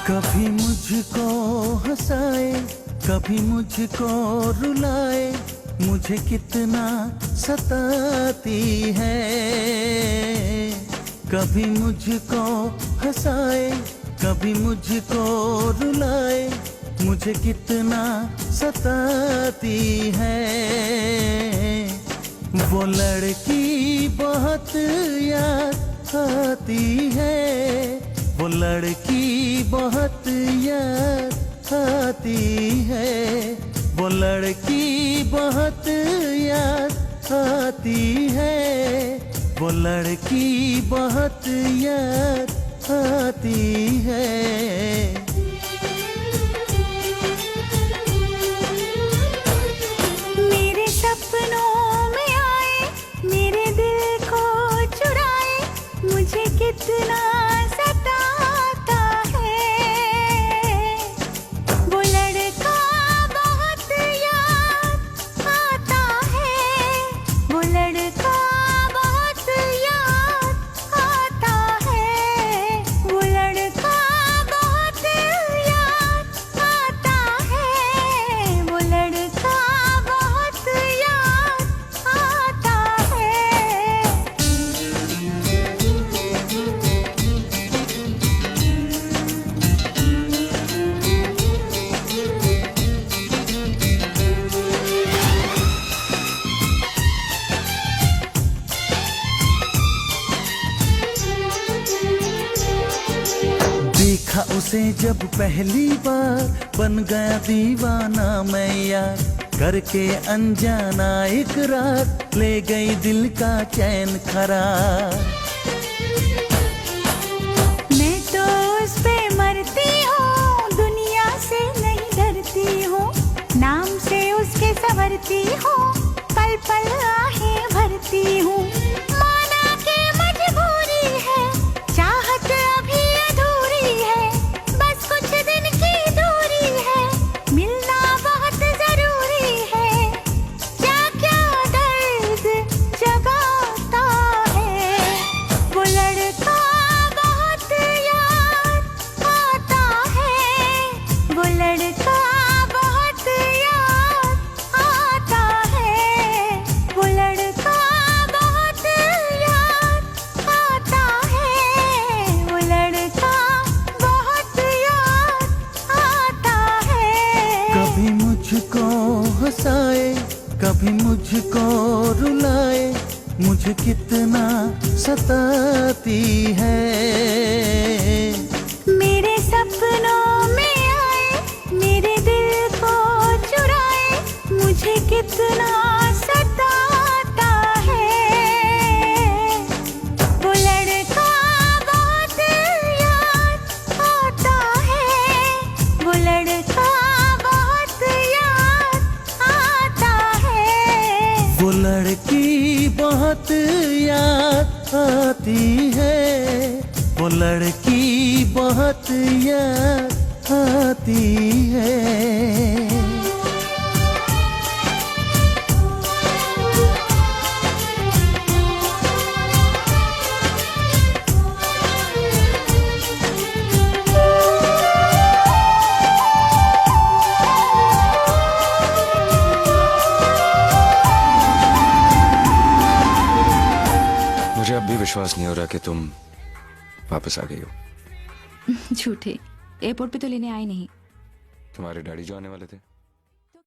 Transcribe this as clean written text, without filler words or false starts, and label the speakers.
Speaker 1: कभी मुझको हंसाए, कभी मुझको रुलाए, मुझे कितना सताती है। कभी मुझको हंसाए, कभी मुझको रुलाए, मुझे कितना सताती है। वो लड़की बहुत याद आती है, वो लड़की बहुत याद आती है, वो लड़की बहुत याद आती है, वो लड़की बहुत याद आती है।
Speaker 2: मेरे सपनों में आए, मेरे दिल को चुराए, मुझे कितना सताता है। वो लड़का बहुत याद आता है, वो लड़का बहुत याद आता है, वो लड़का बहुत याद आता है, वो लड़का बहुत याद आता है।
Speaker 1: देखा उसे जब पहली बार, बन गया दीवाना मैं यार। करके अनजाना इकरार, ले गई दिल का चैन करार।
Speaker 2: मैं तो उस पे मरती हूँ, दुनिया से नहीं डरती हूँ, नाम से उसके संवरती हूँ, पल पल आहें भरती हूँ। माना के मजबूरी है, चाहत अभी अधूरी है, बस कुछ दिन की दूरी है, मिलना बहुत जरूरी है। क्या क्या दर्द जगाता है, वो लड़का बहुत याद आता है, वो लड़का बहुत याद आता है, वो लड़का बहुत याद आता है, वो लड़का बहुत याद आता है।
Speaker 1: कभी मुझको हंसाए, कभी मुझको रुलाए, मुझे कितना सताती है।
Speaker 2: मेरे सपनों में आए, मेरे दिल को चुराए, मुझे कितना सताता है। वो लड़का बहुत याद आता है, वो लड़का बहुत याद आता है।
Speaker 1: वो लड़की बहुत याद आती है, वो लड़की बहुत याद आती है।
Speaker 3: मुझे अब भी विश्वास नहीं हो रहा कि तुम वापस आ गई हो।
Speaker 4: झूठे, एयरपोर्ट पे तो लेने आए नहीं।
Speaker 3: तुम्हारे डैडी जो आने वाले थे।